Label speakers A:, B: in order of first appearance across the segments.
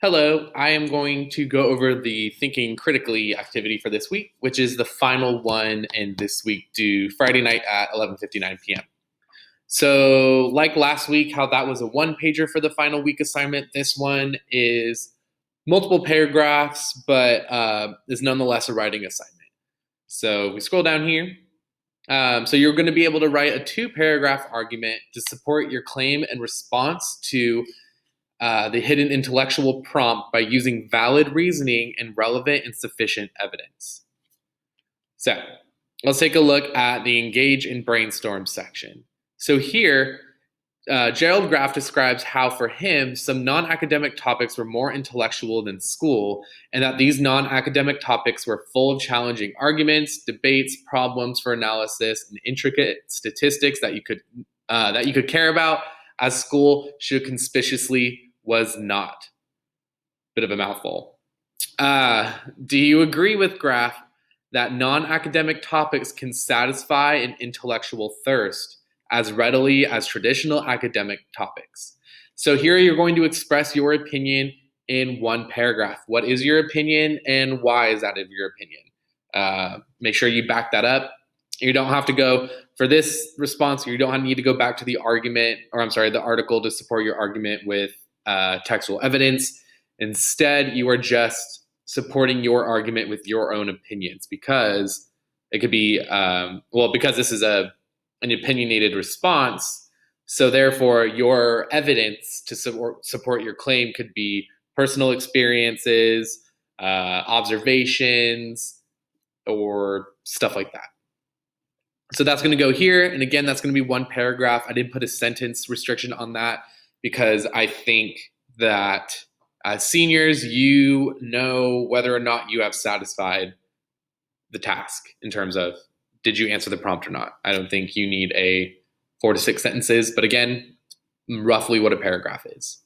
A: Hello, I am going to go over the thinking critically activity for this week, which is the final one in this week due Friday night at 11:59 p.m. So, like last week, how that was a one pager for the final week assignment, this one is multiple paragraphs, but is nonetheless a writing assignment. So, we scroll down here. So, you're going to be able to write a two-paragraph argument to support your claim and response to the hidden intellectual prompt by using valid reasoning and relevant and sufficient evidence. So let's take a look at the engage and brainstorm section. So here, Gerald Graff describes how for him, some non-academic topics were more intellectual than school, and that these non-academic topics were full of challenging arguments, debates, problems for analysis, and intricate statistics that you could care about, as school should conspicuously was not. Bit of a mouthful. Do you agree with Graff that non-academic topics can satisfy an intellectual thirst as readily as traditional academic topics? So here you're going to express your opinion in one paragraph. What is your opinion and why is that of your opinion? Make sure you back that up. You don't have to go for this response. You don't need to go back to the article to support your argument with textual evidence. Instead, you are just supporting your argument with your own opinions because it could be, because this is an opinionated response. So therefore, your evidence to support your claim could be personal experiences, observations, or stuff like that. So that's going to go here. And again, that's going to be one paragraph. I didn't put a sentence restriction on that because I think that as seniors, you know whether or not you have satisfied the task in terms of did you answer the prompt or not. I don't think you need a 4 to 6 sentences, but again, roughly what a paragraph is.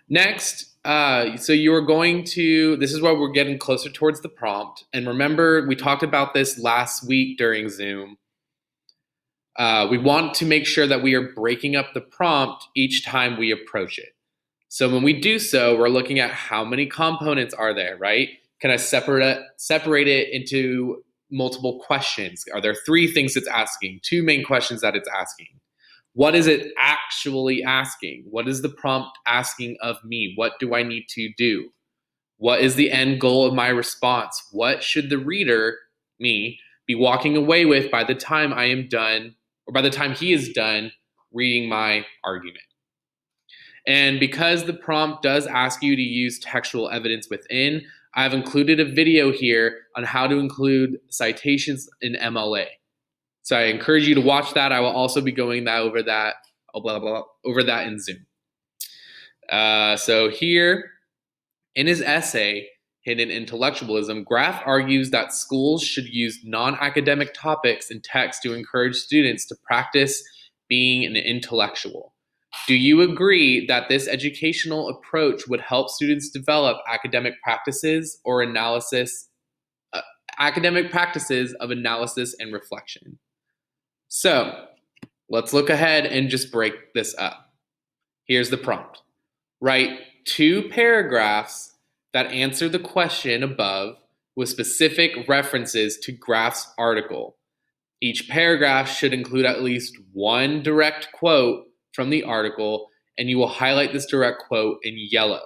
A: Next, so you're going to, this is where we're getting closer towards the prompt. And remember, we talked about this last week during Zoom. We want to make sure that we are breaking up the prompt each time we approach it. So when we do so, we're looking at how many components are there, right? Can I separate it into multiple questions? Are there 3 things it's asking, 2 main questions that it's asking? What is it actually asking? What is the prompt asking of me? What do I need to do? What is the end goal of my response? What should the reader, me, be walking away with by the time I am done, or by the time he is done reading my argument? And because the prompt does ask you to use textual evidence within, I've included a video here on how to include citations in MLA. So I encourage you to watch that. I will also be going over that in Zoom. So here, in his essay, Hidden Intellectualism, Graff argues that schools should use non-academic topics in text to encourage students to practice being an intellectual. Do you agree that this educational approach would help students develop academic practices of analysis and reflection? So let's look ahead and just break this up. Here's the prompt. Write 2 paragraphs that answer the question above with specific references to Graff's article. Each paragraph should include at least 1 direct quote from the article, and you will highlight this direct quote in yellow.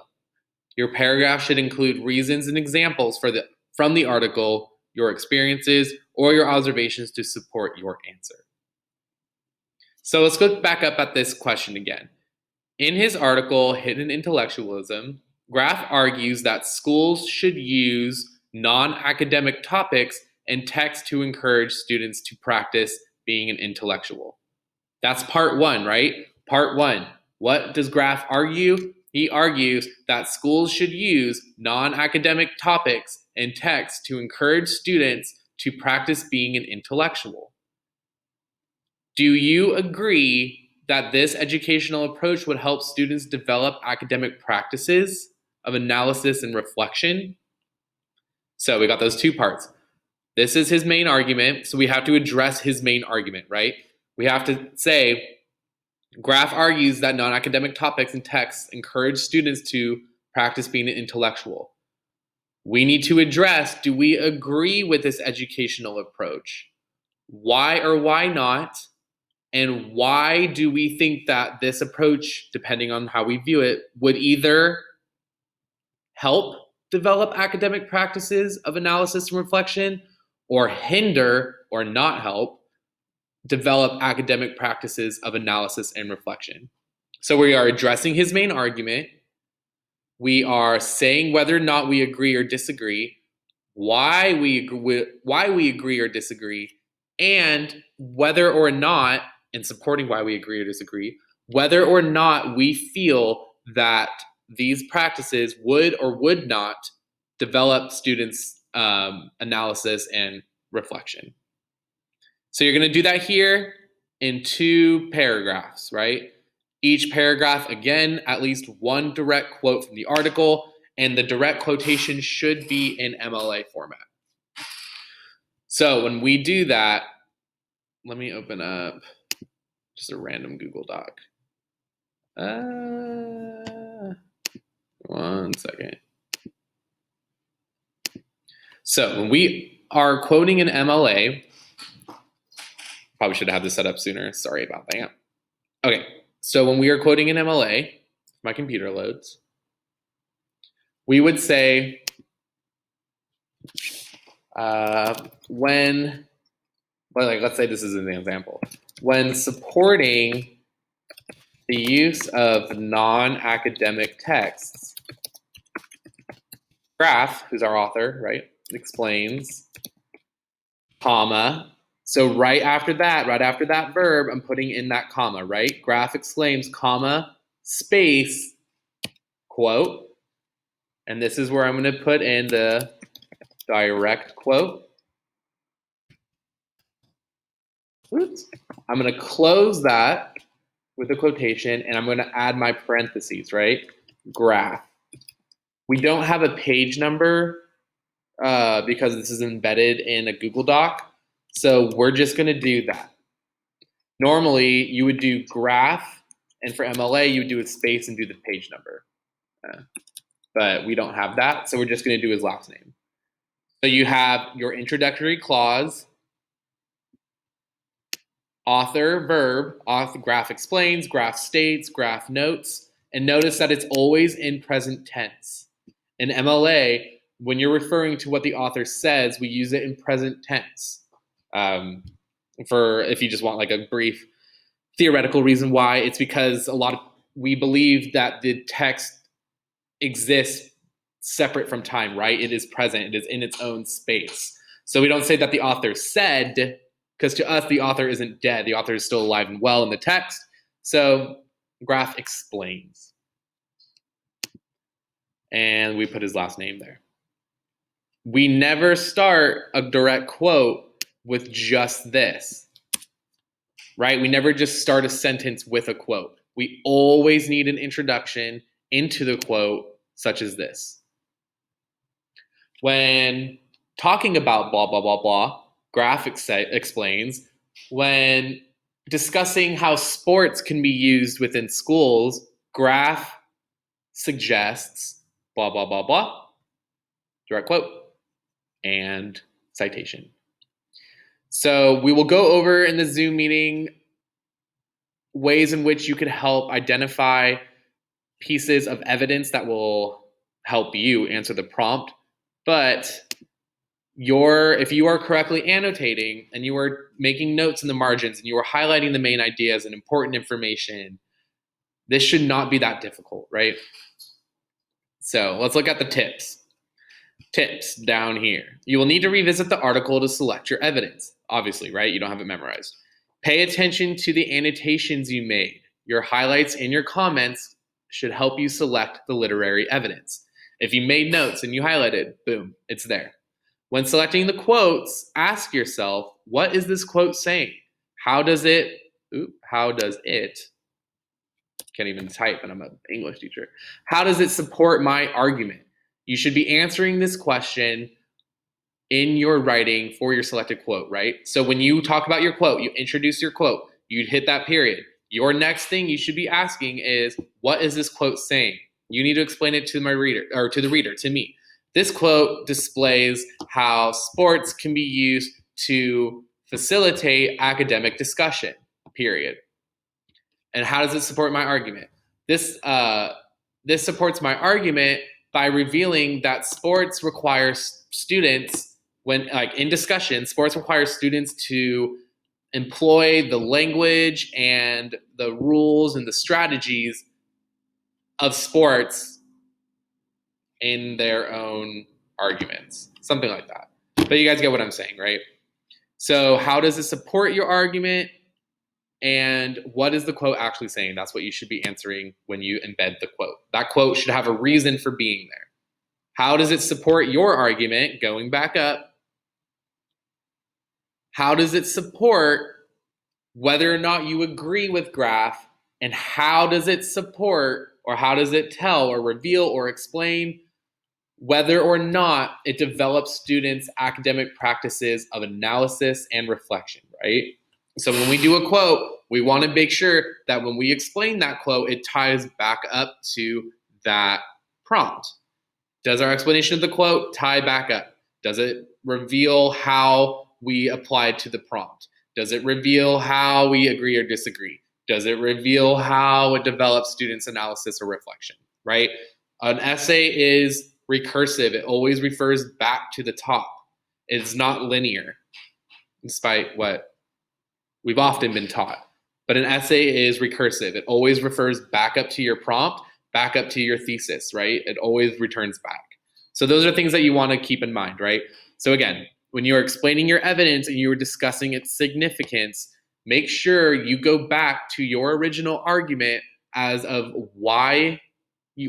A: Your paragraph should include reasons and examples from the article, your experiences, or your observations to support your answer. So let's look back up at this question again. In his article, Hidden Intellectualism, Graff argues that schools should use non-academic topics and text to encourage students to practice being an intellectual. That's part 1, right? Part 1. What does Graff argue? He argues that schools should use non-academic topics and text to encourage students to practice being an intellectual. Do you agree that this educational approach would help students develop academic practices of analysis and reflection? So we got those 2 parts. This is his main argument, so we have to address his main argument, right? We have to say, Graf argues that non-academic topics and texts encourage students to practice being an intellectual. We need to address, do we agree with this educational approach? Why or why not? And why do we think that this approach, depending on how we view it, would either help develop academic practices of analysis and reflection, or hinder or not help develop academic practices of analysis and reflection? So we are addressing his main argument. We are saying whether or not we agree or disagree, why we agree or disagree, and whether or not, and supporting why we agree or disagree, whether or not we feel that these practices would or would not develop students' analysis and reflection. So you're going to do that here in 2 paragraphs, right? Each paragraph, again, at least one direct quote from the article, and the direct quotation should be in MLA format. So when we do that, let me open up just a random Google Doc. One second. So when we are quoting an MLA, probably should have had this set up sooner. Sorry about that. Okay, so when we are quoting an MLA, my computer loads, we would say when, like, let's say this is an example. When supporting the use of non-academic texts, Graf, who's our author, right, explains, comma. So right after that verb, I'm putting in that comma, right? Graf explains, comma, space, quote. And this is where I'm going to put in the direct quote. Oops. I'm going to close that with a quotation, and I'm going to add my parentheses, right? Graph. We don't have a page number because this is embedded in a Google Doc, so we're just going to do that. Normally, you would do graph, and for MLA, you would do a space and do the page number. But we don't have that, so we're just going to do his last name. So you have your introductory clause, author, verb, author, graph explains, graph states, graph notes, and notice that it's always in present tense. In MLA, when you're referring to what the author says, we use it in present tense. For if you just want like a brief theoretical reason why, it's because we believe that the text exists separate from time, right? It is present, it is in its own space. So we don't say that the author said, because to us, the author isn't dead. The author is still alive and well in the text. So Graf explains. And we put his last name there. We never start a direct quote with just this, right? We never just start a sentence with a quote. We always need an introduction into the quote, such as this. When talking about blah, blah, blah, blah, Graf explains, when discussing how sports can be used within schools, Graf suggests blah, blah, blah, blah, direct quote, and citation. So we will go over in the Zoom meeting ways in which you could help identify pieces of evidence that will help you answer the prompt. But if you are correctly annotating and you are making notes in the margins and you are highlighting the main ideas and important information, this should not be that difficult, right? So let's look at the tips. Tips down here. You will need to revisit the article to select your evidence. Obviously, right? You don't have it memorized. Pay attention to the annotations you made. Your highlights and your comments should help you select the literary evidence. If you made notes and you highlighted, boom, it's there. When selecting the quotes, ask yourself, what is this quote saying? How does it, can't even type and I'm an English teacher. How does it support my argument? You should be answering this question in your writing for your selected quote, right? So when you talk about your quote, you introduce your quote, you'd hit that period. Your next thing you should be asking is, what is this quote saying? You need to explain it to my reader, or to the reader, to me. This quote displays how sports can be used to facilitate academic discussion, period. And how does it support my argument? This supports my argument by revealing that sports requires students, when like in discussion, sports requires students to employ the language and the rules and the strategies of sports in their own arguments, something like that. But you guys get what I'm saying, right? So how does it support your argument? And what is the quote actually saying? That's what you should be answering when you embed the quote. That quote should have a reason for being there. How does it support your argument? Going back up. How does it support whether or not you agree with graph? And how does it support, or how does it tell or reveal or explain whether or not it develops students' academic practices of analysis and reflection, right? So when we do a quote, we want to make sure that when we explain that quote, it ties back up to that prompt. Does our explanation of the quote tie back up? Does it reveal how we apply it to the prompt? Does it reveal how we agree or disagree? Does it reveal how it develops students' analysis or reflection, right? An essay is recursive. It always refers back to the top. It's not linear, despite what we've often been taught. But an essay is recursive. It always refers back up to your prompt, back up to your thesis, right? It always returns back. So those are things that you want to keep in mind, right? So again, when you're explaining your evidence and you were discussing its significance, make sure you go back to your original argument as of why,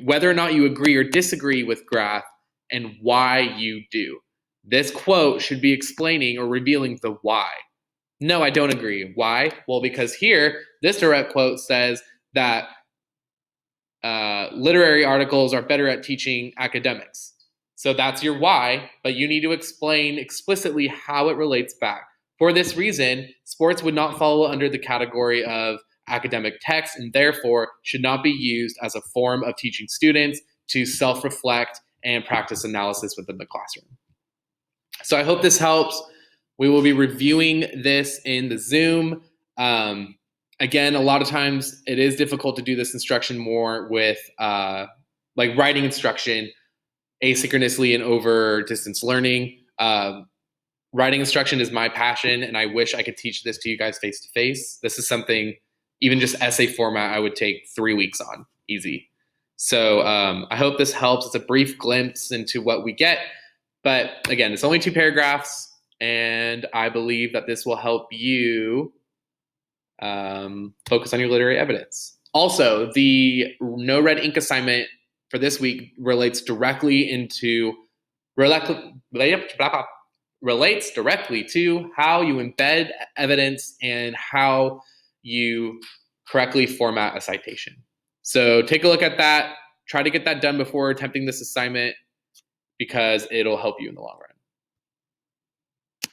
A: whether or not you agree or disagree with graph, and why you do. This quote should be explaining or revealing the why. No, I don't agree. Why? Well, because here, this direct quote says that literary articles are better at teaching academics. So that's your why, but you need to explain explicitly how it relates back. For this reason, sports would not fall under the category of academic text and therefore should not be used as a form of teaching students to self-reflect and practice analysis within the classroom. So I hope this helps. We will be reviewing this in the Zoom. Again, a lot of times it is difficult to do this instruction more with like writing instruction asynchronously and over distance learning. Writing instruction is my passion, and I wish I could teach this to you guys face to face. This is something, even just essay format, I would take 3 weeks on, easy. So I hope this helps. It's a brief glimpse into what we get. But again, it's only 2 paragraphs, and I believe that this will help you focus on your literary evidence. Also, the no red ink assignment for this week relates directly to how you embed evidence and how you correctly format a citation. So take a look at that. Try to get that done before attempting this assignment because it'll help you in the long run.